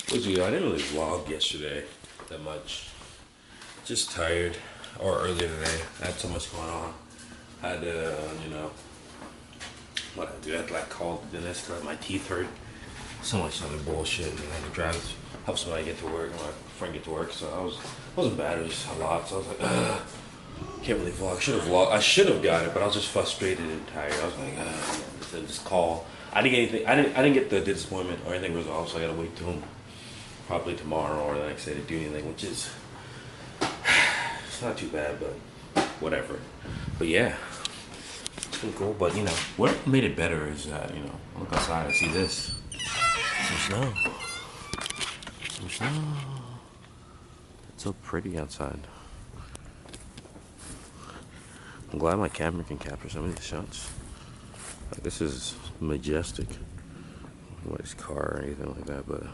I didn't really vlog yesterday that much. Just tired. Or earlier today. I had so much going on. I had to, what I do? I had to like call the dentist because my teeth hurt. So much other bullshit. And I had to drive, help somebody get to work, and my friend get to work. So wasn't bad. It was a lot. So I was like, can't really vlog. I should have got it, but I was just frustrated and tired. I was like, this call. I didn't get anything. I didn't get the disappointment or anything resolved. So I gotta wait till probably tomorrow or the next day to do anything, which is it's not too bad, but whatever. But yeah, it's been cool. But what made it better is that I look outside, I see this, some snow, some snow. It's so pretty outside. I'm glad my camera can capture some of these shots. Like, this is majestic. Nobody's car or anything like that, but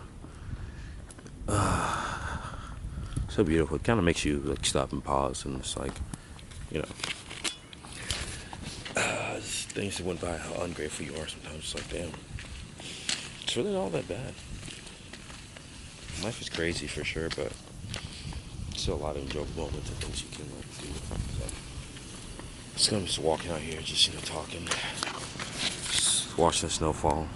so beautiful. It kind of makes you like stop and pause and it's like, things that went by, how ungrateful you are sometimes. It's like, damn, it's really not all that bad. Life is crazy for sure, but still a lot of enjoyable moments and things you can like do. So I'm just walking out here, just talking, just watching the snow fall.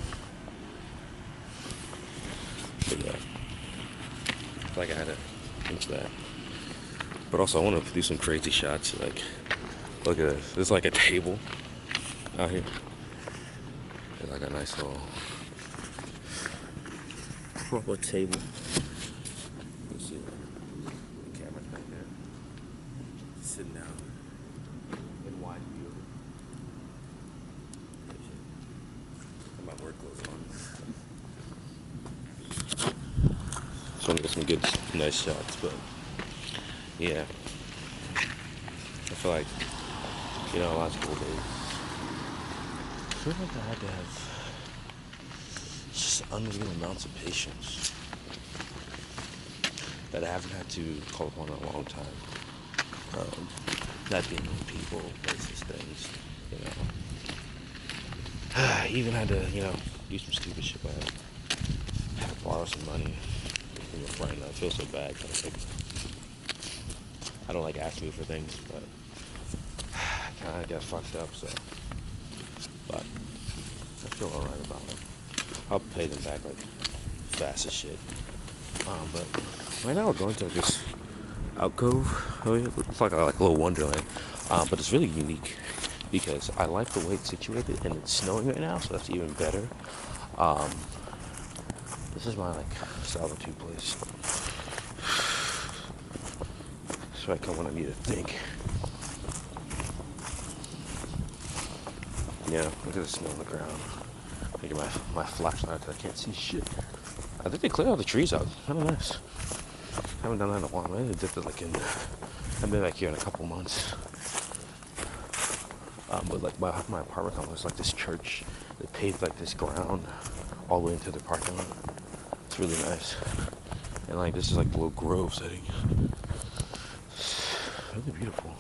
But yeah, I feel like I had to into that. But also I want to do some crazy shots. Like, look at this. There's like a table out here. There's like a nice little proper table. You see the camera's back there. Sitting down in wide view. Got my work clothes on. So I'm gonna get some good, nice shots, but yeah. I feel like, last couple days, I feel like I had to have just unreal amounts of patience that I haven't had to call upon in a long time. Not being with people, places, things, I even had to, do some stupid shit, but I had to borrow some money from a friend. I feel so bad, kind of like, I don't like asking for things, but I kind of got fucked up, so. But I feel alright about it. I'll pay them back like fast as shit. But right now we're going to this alcove. It's like a little wonderland, but it's really unique because I like the way it's situated, and it's snowing right now, so that's even better. This is my solitude place. So I come when I need to think. Yeah, look at the snow on the ground. I get my flashlight because I can't see shit. I think they cleared all the trees out. Kind of nice. Haven't done that in a while. Maybe they did that I've been back here in a couple months. But like my apartment complex is like this church. They paved like this ground all the way into the parking lot. It's really nice. And like this is like the little grove setting. Really beautiful.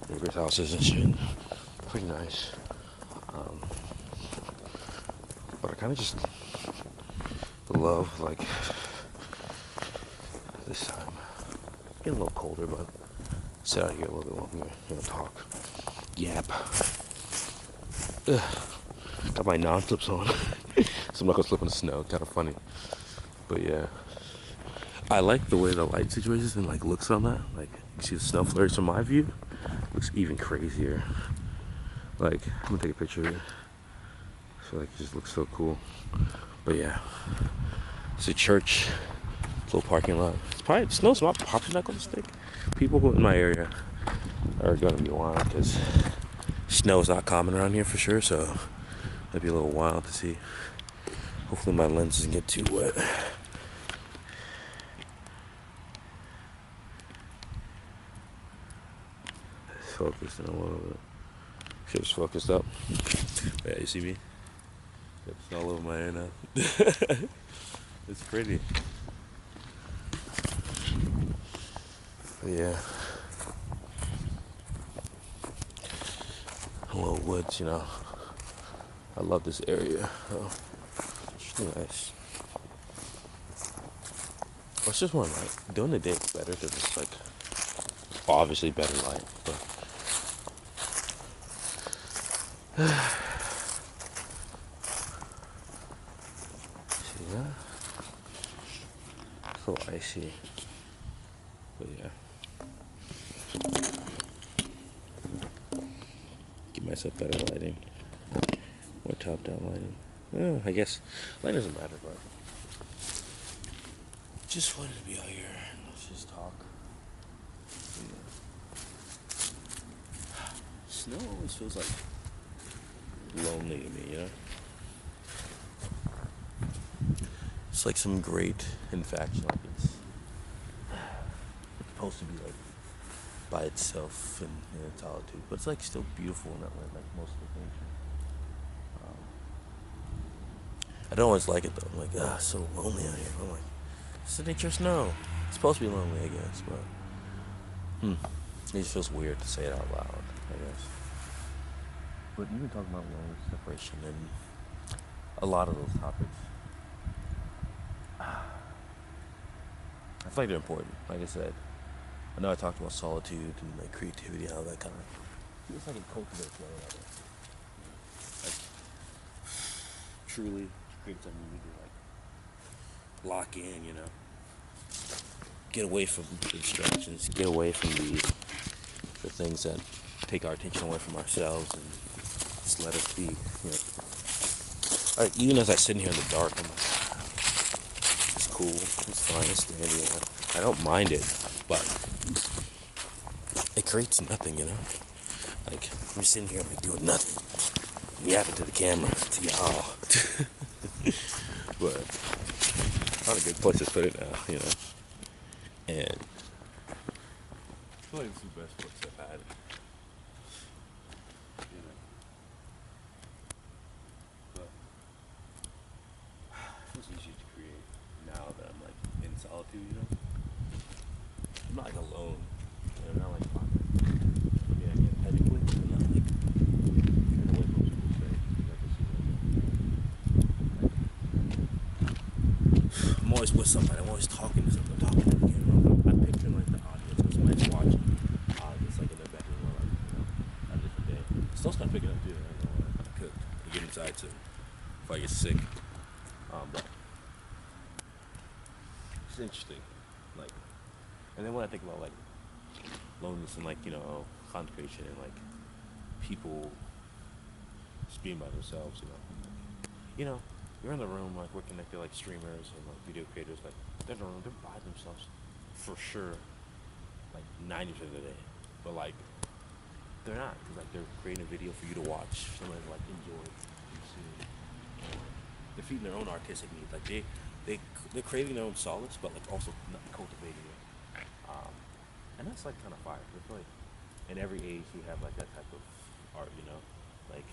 Neighbors' houses and shit. Pretty nice. But I kind of just love like this time. It's getting a little colder, but sit out here a little bit longer, talk, yap. Ugh. Got my non-slips on, so I'm not gonna slip in the snow. Kind of funny, but yeah. I like the way the light situations and like looks on that. Like you see the snow flurries from my view. Looks even crazier. Like I'm gonna take a picture of it. I feel like it just looks so cool. But yeah, it's a church, little parking lot. Snow's not probably not gonna stick. People in my area are gonna be wild because snow is not common around here for sure. So it'd be a little wild to see. Hopefully my lens doesn't get too wet. Focused in a little bit. Shit's focused up. Yeah, you see me? Got snow all over my hair now. It's pretty. But yeah. Little woods, I love this area. Oh, it's really nice. Or it's just more light. During the day it's better because it's like obviously better light. But see that? It's a little icy. But yeah. Give myself better lighting. More top down lighting. I guess light doesn't matter, but just wanted to be out here. Let's just talk. Snow always feels like lonely to me, you know? It's like some great infection, like it's supposed to be like by itself and in solitude, but it's like still beautiful in that way, like most of the nature. I don't always like it though. I'm like, it's so lonely out here. I'm like, it's the nature of snow. It's supposed to be lonely, I guess, but it just feels weird to say it out loud, I guess. But even talking about lonely separation and a lot of those topics, I feel like they're important. Like I said, I know I talked about solitude and like creativity, how that kind of feels like it cultivates one another. Like truly create something you need to like lock in, you know. Get away from the distractions, get away from the things that take our attention away from ourselves and just let us be, you know. Even as I sit here in the dark, I'm like, it's cool, it's fine, it's standing, I don't mind it, but it creates nothing, you know. Like, I'm sitting here like doing nothing, yapping to the camera, to y'all. But not a good place to put it now, you know. And I feel like it's the best place I've had. You know. But it feels easier to create now that I'm like in solitude, you know. I'm not like alone. I'm not like looking at it ethically. I'm not like turning away from people's face. I'm always with somebody. I'm always talking to somebody. Talking to the camera. I'm picturing like the audience or somebody's watching. It's like in their bedroom or like, you know, on a different day. Still start picking up too. I don't know. I cook. I get inside too. If I get sick. But it's interesting. Like, and then when I think about like loneliness and like, you know, concentration and like people just being by themselves, you know, you're in the room, like we're connected like streamers and like video creators, like they're in the room, they're by themselves for sure, like 90% of the day, but like they're not, because like they're creating a video for you to watch, someone to like enjoy, consume. They're feeding their own artistic needs, like they're craving their own solace, but like also not cultivating it. And that's like kind of fire. I feel like in every age we have like that type of art, you know, like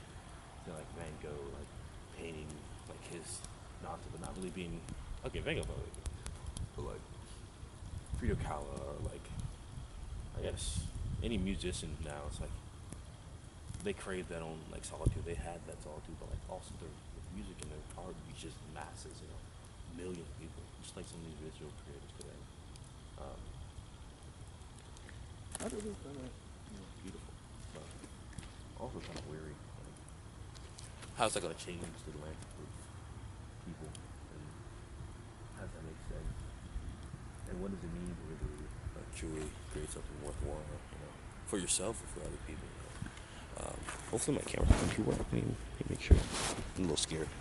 you know, like Van Gogh, like painting like his nonsense, but not really being okay. Van Gogh, but like Frida Kahlo or like I guess any musician now, it's like they crave that own like solitude. They had that solitude, but like also their music and their art reaches masses, you know, millions of people, just like some of these visual creators today. I really find that, you know, beautiful, but also kind of weary. Like, how's that gonna change the landscape of people, and how does that make sense? And what does it mean to really like truly create something worthwhile, you know, for yourself or for other people? You know? Hopefully my camera's not too well. Let me make sure. I'm a little scared.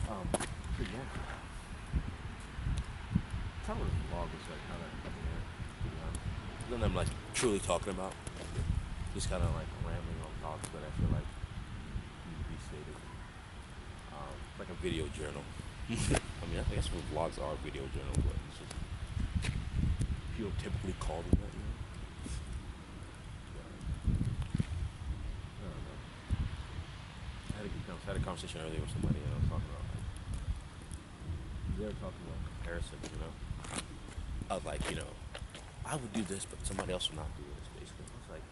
But yeah. How was the vlog was like kind of then I'm like truly talking about, just kind of like rambling on thoughts that I feel like need to be stated. Like a video journal. I mean, I guess vlogs are video journals, but it's just people typically call them that, you know. I don't know. I had a conversation earlier with somebody, and I was talking about like they were talking about comparison, you know. Of like, you know, I would do this, but somebody else would not do this, basically. It's like,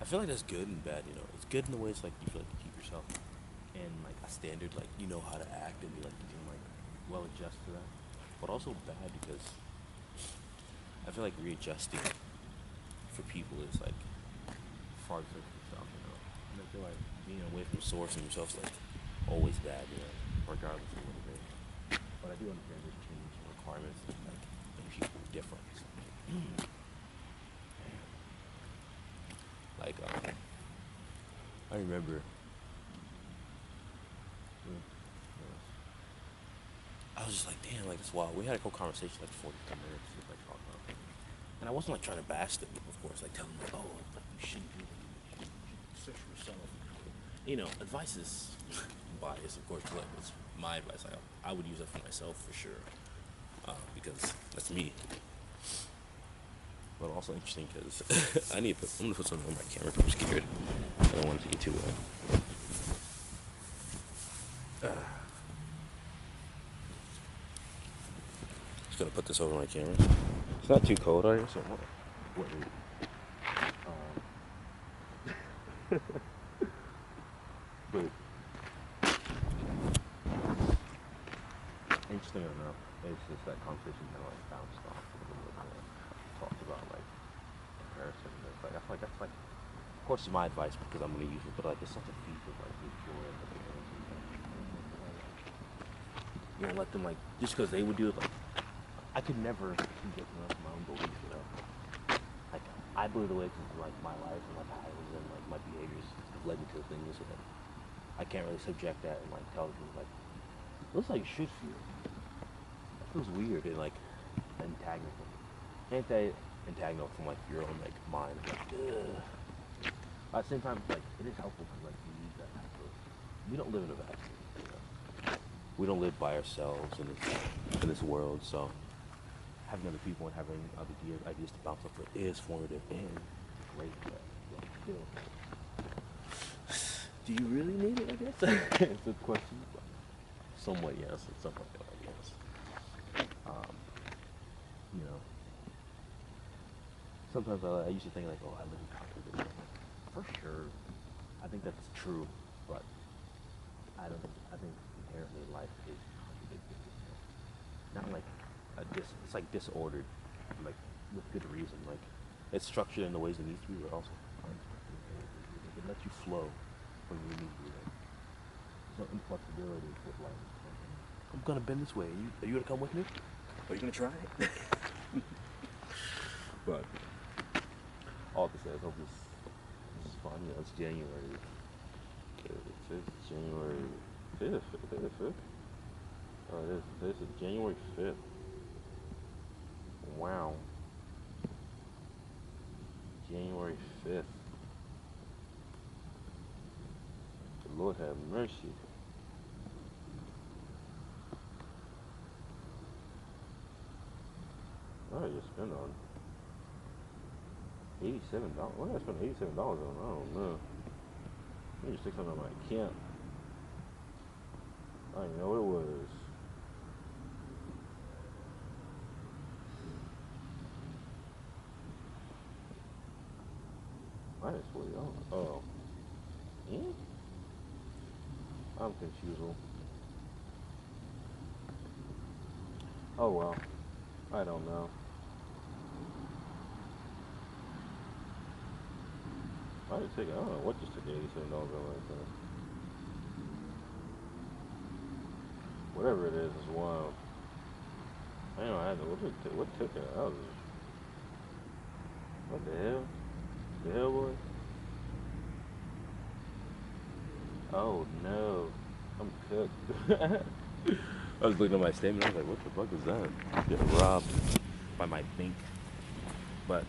I feel like that's good and bad, you know. It's good in the ways like you feel like you keep yourself in like a standard, like you know how to act and you like you can like well adjust to that. but also bad because I feel like readjusting for people is like far different stuff, you know. And I feel like being away from the source and yourself is like always bad, you know, regardless of what it is. But I do understand there's change requirements that like make people different. Like I remember I was just like, damn, like it's wild. We had a whole conversation like 45 minutes, just like talking about it. And I wasn't like trying to bash them, of course, like telling them, like, oh, like you shouldn't do that. You should search for yourself. You know, advice is biased, of course, but it's my advice. Like, I would use that for myself for sure, because that's me. But also interesting because I'm gonna put something on my camera because I'm scared. I don't want it to get too wet. Just gonna put this over my camera. It's not too cold out here, so what? But interesting enough, it's just that conversation kind of like bounced off a little bit more. Talked about like comparison. It's like I feel like that's like, of course, it's my advice because I'm gonna use it, but like it's such a thief of like the joy of the parents. You know, let them like just because they would do it. Like I could never get enough of my own beliefs. You know, like I believe the way to like my life and like how I was and like my behaviors have led me to the things that I can't really subject that and like tell them like it looks like you should feel. That feels weird and like antagonal from like your own like mind. Like, ugh. At the same time, like it is helpful because like you need that type of. We don't live in a vacuum. You know? We don't live by ourselves in this world. So having other people and having other ideas to bounce off of is formative and great. But still, do you really need it? I guess it's a question. Somewhat yes, and somewhat no, I guess. You know, sometimes I used to think like, oh, I live in contradiction. For sure, I think that's true, but I don't think. I think inherently life is contradicting. You know? Not like it's like disordered, like with good reason. Like it's structured in the ways it needs to be, but also unstructured. It lets you flow when you need to. Like, there's no inflexibility with life. I'm gonna bend this way. Are you gonna come with me? Are you gonna try? But all to say is, hope this is fun. You know, it's January. It's January 5th. Is it 5th? Oh, it is. This is January 5th. Wow. January 5th. The Lord have mercy. What did I just spend on? $87. What did I spend $87 on? I don't know. Maybe stick something on my account. I don't even know what it was. Minus $40. Oh. Yeah? I'm confused. Oh well. I don't know. I don't know what just took $87 like that. Whatever it is wild. I don't know, what took it? What the hell? The hell, boy? Oh no. I'm cooked. I was looking at my statement, I was like, what the fuck is that? Getting robbed by my bank. But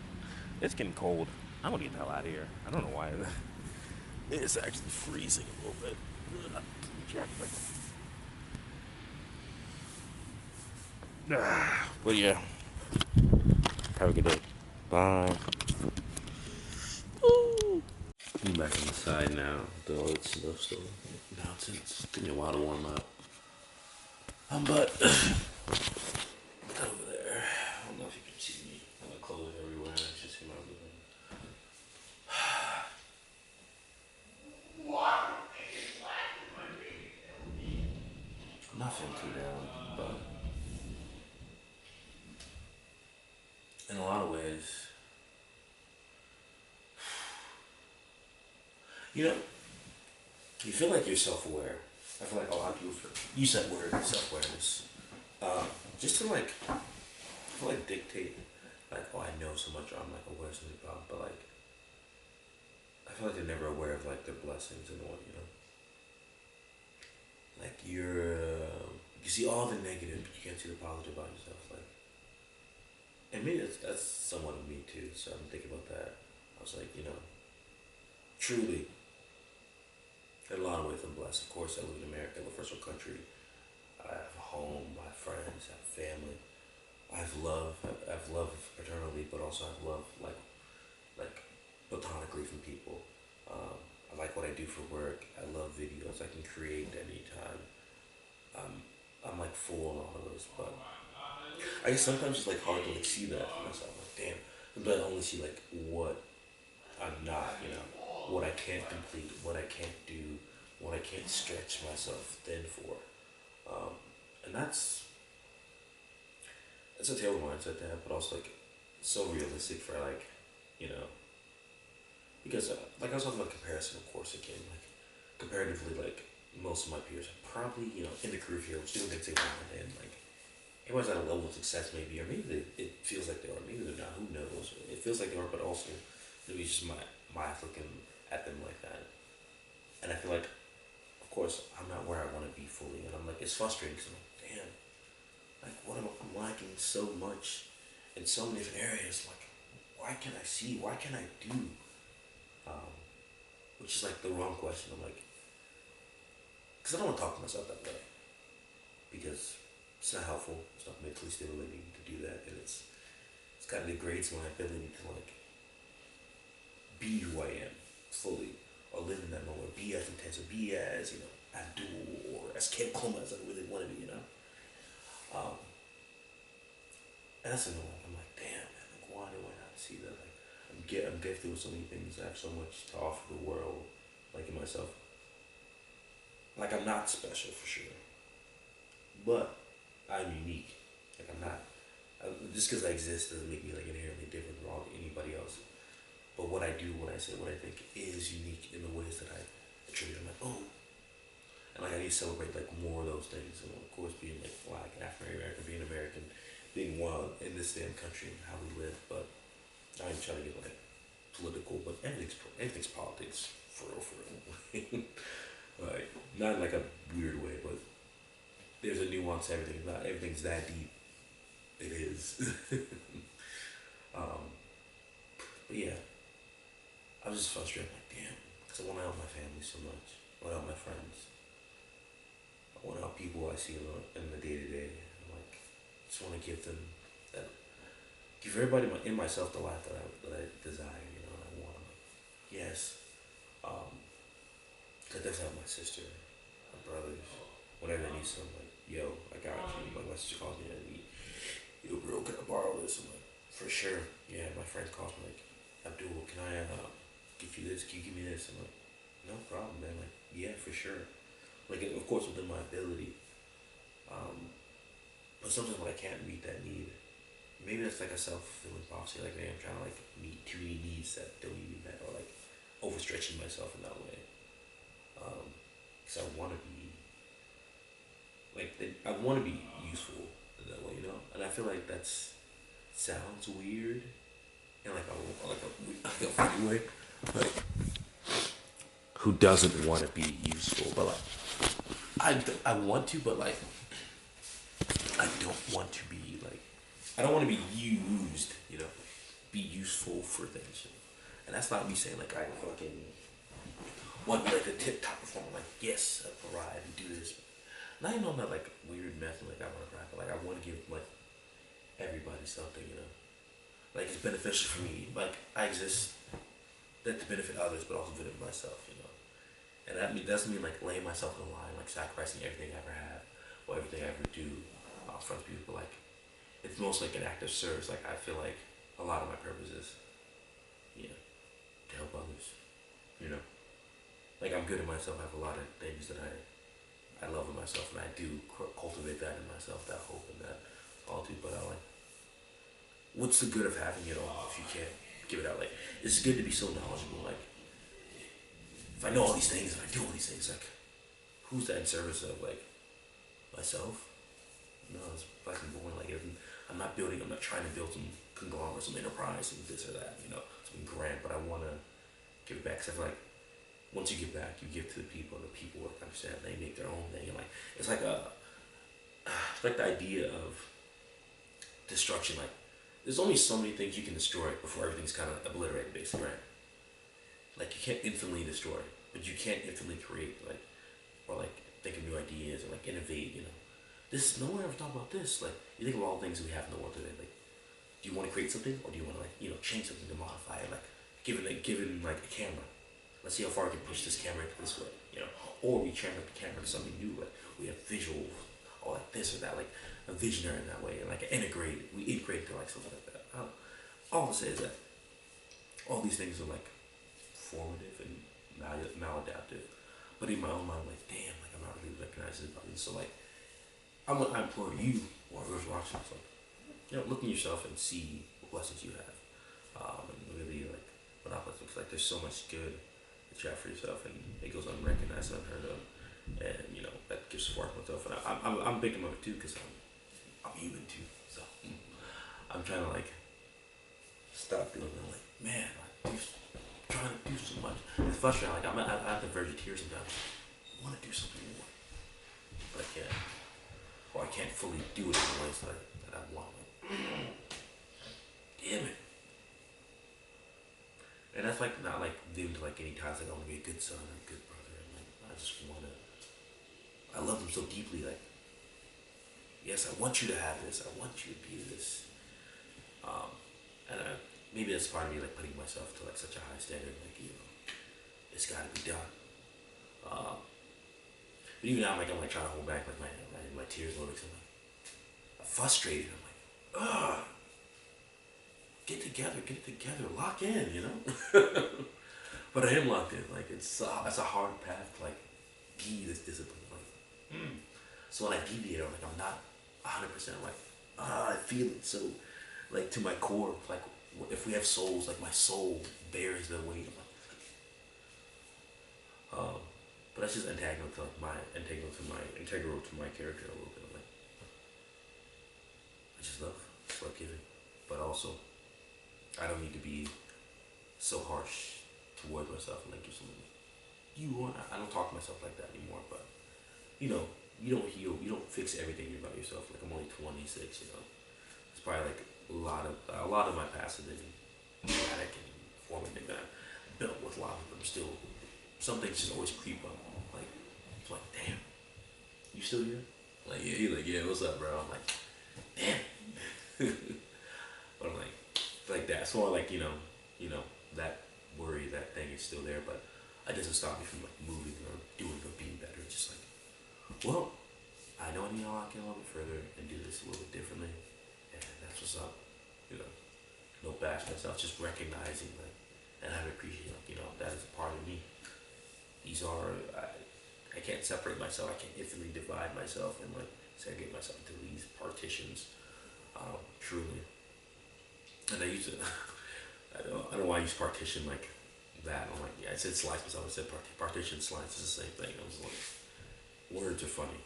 it's getting cold. I'm gonna get the hell out of here. I don't know why. It's actually freezing a little bit. But yeah. Have a good day. Bye. I'm back on the side now. Though it's still nonsense. Took me a while to warm up. But over there. I don't know if you can see me. I got clothes everywhere. It's just in my living. I'm not feeling too down, but in a lot of ways, you know, you feel like you're self-aware. I feel like a lot of people use that word, self-awareness, just to like, dictate, like, oh, I know so much, or I'm like aware of something about, but like, I feel like they're never aware of like their blessings and what, you know. Like you see all the negative, but you can't see the positive about yourself. Like, and maybe that's somewhat of me too. So I'm thinking about that. I was like, you know, truly, in a lot of ways I'm blessed. Of course, I live in America, the first world country. I have a home, I have friends, I have family. I have love. I've love paternally, but also I have love like platonically from people. I like what I do for work. I love videos. I can create anytime. I'm like full on all of those, but I guess sometimes it's like hard to like see that for myself. Like, damn, but I only see like what I'm not, you know, what I can't complete, what I can't do, what I can't stretch myself thin for, and that's a terrible mindset to have, but also like so realistic for like, you know, because like I was talking about comparison, of course, again, like comparatively, like most of my peers are probably, you know, in the career field doing things they want, and like everyone's at a level of success maybe, or maybe it feels like they are, maybe they're not, who knows. It feels like they are, but also maybe it's just my eyes looking at them like that. And I feel like, of course, I'm not where I want to be fully, and I'm like, it's frustrating because I'm like, damn, like what am I'm lacking so much in so many different areas. Like, why can't I see? Why can't I do? Which is like the wrong question. I'm like, because I don't want to talk to myself that way, because it's not helpful. It's not mentally stimulating to do that, and it's kind of degrades my ability to like be who I am fully, or live in that moment, be as intense, or be as, you know, Abdul or as Coma as I really want to be, you know. And that's annoying. I'm like, damn, man, like why do I not see that? Like, I'm gifted with so many things. I have so much to offer the world, like in myself. Like I'm not special for sure, but I'm unique. Like I'm not. Just because I exist doesn't make me like inherently different from anybody else. But what I do, what I say, what I think is unique in the ways that I attribute. I'm like, oh, and like I need to celebrate like more of those things. And of course, being like Black, African American, being American, being wild in this damn country and how we live. But I ain't trying to get like political, but everything's politics for real. Like not in like a weird way, but there's a nuance to everything. Not everything's that deep. It is. But yeah, I was just frustrated. Like, damn, because I want to help my family so much. I want to help my friends. I want to help people I see in the day to day. Like, just want to give them that, give everybody in myself the life that I desire. You know, I want. Like, yes. I definitely help my sister, my brothers. Whenever I need something, like, yo, I got you. Like, my sister calls me and I need, yo, bro, can I borrow this? I'm like, for sure. Yeah, my friend calls me like, Abdul, can I give you this? Can you give me this? I'm like, no problem, man. Like, yeah, for sure. Like, of course, within my ability. But sometimes when I can't meet that need, maybe that's like a self-fulfilling prophecy. Like, maybe I'm trying to like meet too many needs that don't need to be met, or like overstretching myself in that way. Because I want to be like, I want to be useful in that way, you know. And I feel like that's sounds weird in like a funny way. Like, who doesn't want to be useful? But like, I want to, but like, I don't want to be like, I don't want to be used, you know, be useful for things. And that's not me saying like I fucking want to be like a tip top performer. Like, yes, I provide and do this. Not even on that like weird method, like I want to rap, but like I want to give like everybody something, you know. Like it's beneficial for me. Like I exist that to benefit others, but also benefit myself, you know. And that doesn't mean like laying myself in the line, like sacrificing everything I ever have or everything I ever do for other people. But like it's most like an act of service. Like I feel like a lot of my purpose is, you know, to help others, you know. Like I'm good at myself. I have a lot of things that I love in myself, and I do cultivate that in myself, that hope and that all too. But I like, what's the good of having it all if you can't give it out? Like, it's good to be so knowledgeable. Like, if I know all these things and I do all these things, like, who's that in service of? Like, myself? No, it's fucking boring. Like, I'm not trying to build some conglomerate, some enterprise, some this or that, you know, some grant, but I want to give it back. Because I feel like once you give back, you give to the people, and the people like understand. They make their own thing, and like it's like the idea of destruction. Like, there's only so many things you can destroy before everything's kind of obliterated, basically, right? Like, you can't infinitely destroy, but you can't infinitely create, like, or like think of new ideas or like innovate. You know, no one ever thought about this. Like, you think of all the things we have in the world today. Like, do you want to create something, or do you want to, like, you know, change something to modify it? Like, given like a camera. Let's see how far we can push this camera this way, you know, or we channel the camera to something new. Like, we have visuals, or like this or that, like a visionary in that way, and like we integrate to like something like that. All I'll say is that all these things are like formative and maladaptive, but in my own mind, I'm like, damn, like I'm not really recognizing it. So like, I implore you, or whoever's watching this, like, you know, look in yourself and see what blessings you have, and really like what opposites looks like. There's so much good that you have for yourself, and it goes unrecognized, unheard of, and you know that gives spark myself. And I'm big of it too, because I'm human too. So I'm trying to like stop doing that. Like, man, I'm trying to do so much. It's frustrating. Like, I'm at the verge of tears sometimes. I want to do something more, but I can't, or I can't fully do it in the ways that I want. Like, damn it. And that's like not like them to like any ties. Like, I want to be a good son or a good brother. And like, I just want to. I love them so deeply. Like, yes, I want you to have this. I want you to be this. And maybe that's part of me, like putting myself to like such a high standard. Like, you know, it's got to be done. But even now, I'm like trying to hold back like my tears a little bit. I'm frustrated. I'm like, ugh. Get it together, lock in, you know? But I am locked in. Like, it's a hard path to, like, be this discipline. Like, So when I deviate, I'm like, I'm not 100% like, I feel it. So, like, to my core, like, if we have souls, like, my soul bears the weight of but that's just integral to, like, integral to my character a little bit. I'm like, I just love giving. But also, I don't need to be so harsh towards myself and like give something. I don't talk to myself like that anymore, but you know, you don't heal, you don't fix everything about yourself. Like, I'm only 26, you know. It's probably like a lot of my past has been traumatic and formative, and I've built with a lot of them. Still, some things just always creep up. Like, it's like, damn, you still here? Like, yeah, he's like, yeah, what's up, bro? I'm like, damn. But I'm like that. So like, you know, that worry, that thing is still there, but it doesn't stop me from like moving or doing or being better. It's just like, well, I know I need to lock in a little bit further and do this a little bit differently, and that's what's up. You know, no bash myself, just recognizing like, and I appreciate, like, you know, that is a part of me. These are I can't separate myself. I can't instantly divide myself and like segregate myself into these partitions. Truly. And I used to, I don't know why I use partition like that. I'm like, yeah, I said slice myself. I said partition, slice, it's the same thing. I was like, words are funny.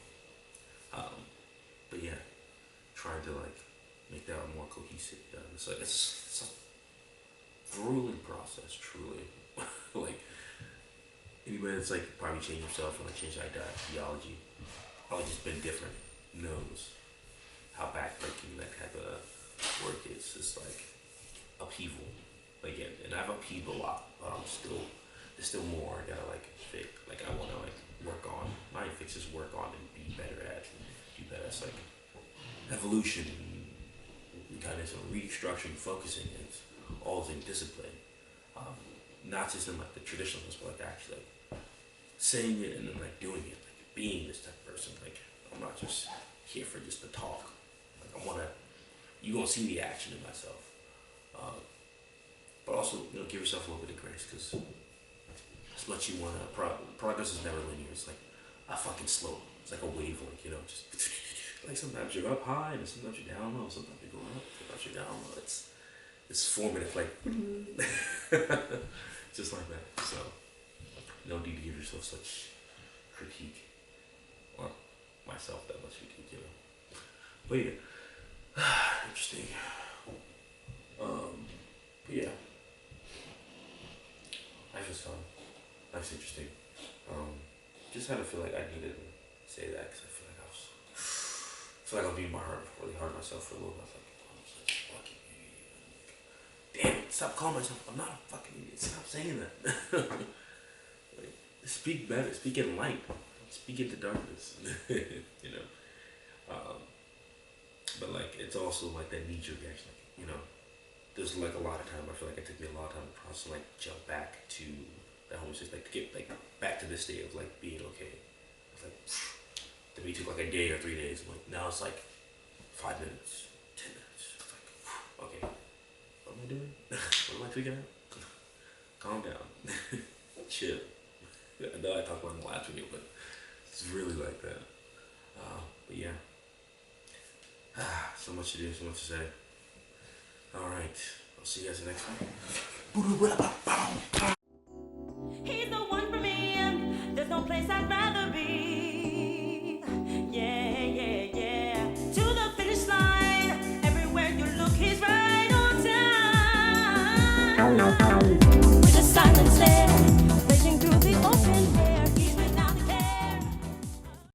But yeah, trying to like make that more cohesive. It's like, it's a grueling process, truly. Like, anybody that's like probably changed himself and like changed ideology, probably just been different, knows how backbreaking that type of work is. It's like upheaval again, and I've upheaved a lot, but there's still more I gotta like fix. Like, I want to like work on, not fix, just work on and be better at, and do better. It's like evolution, kind of restructuring, focusing, and all in discipline. Not just in like the traditionalist, but like actually like saying it and then like doing it, like being this type of person. Like, I'm not just here for just the talk. Like, you gonna see the action in myself. But also, you know, give yourself a little bit of grace, because as much you wanna, progress is never linear. It's like a fucking slope. It's like a wave, like, you know, just like sometimes you're up high and sometimes you're down low. Sometimes you go up, sometimes you're down low. It's formative, like just like that. So no need to give yourself such critique, or myself that much critique, you know. But yeah, interesting. But yeah, life is fun. Life's interesting. Just had to feel like I needed to say that because I feel like I was being really hard on myself for a little bit. I was like, I'm such a fucking idiot. Damn it! Stop calling myself. I'm not a fucking idiot. Stop saying that. Like, speak better. Speak in light. Speak into darkness. You know. But like, it's also like that knee-jerk reaction. Like, you know, there's like a lot of time. I feel like it took me a lot of time to process, like jump back to that homelessness, like to get like back to this state of like being okay. It's like to me it took like a day or 3 days. I'm like, now it's like 5 minutes, 10 minutes. It's like, okay, what am I doing? What am I figuring out? Calm down, chill. I know I talked about it in the last video, but it's really like that. But yeah, so much to do, so much to say. All right, I'll see you guys next time. He's the one for me. There's no place I'd rather be. Yeah, yeah, yeah. To the finish line. Everywhere you look, he's right on time.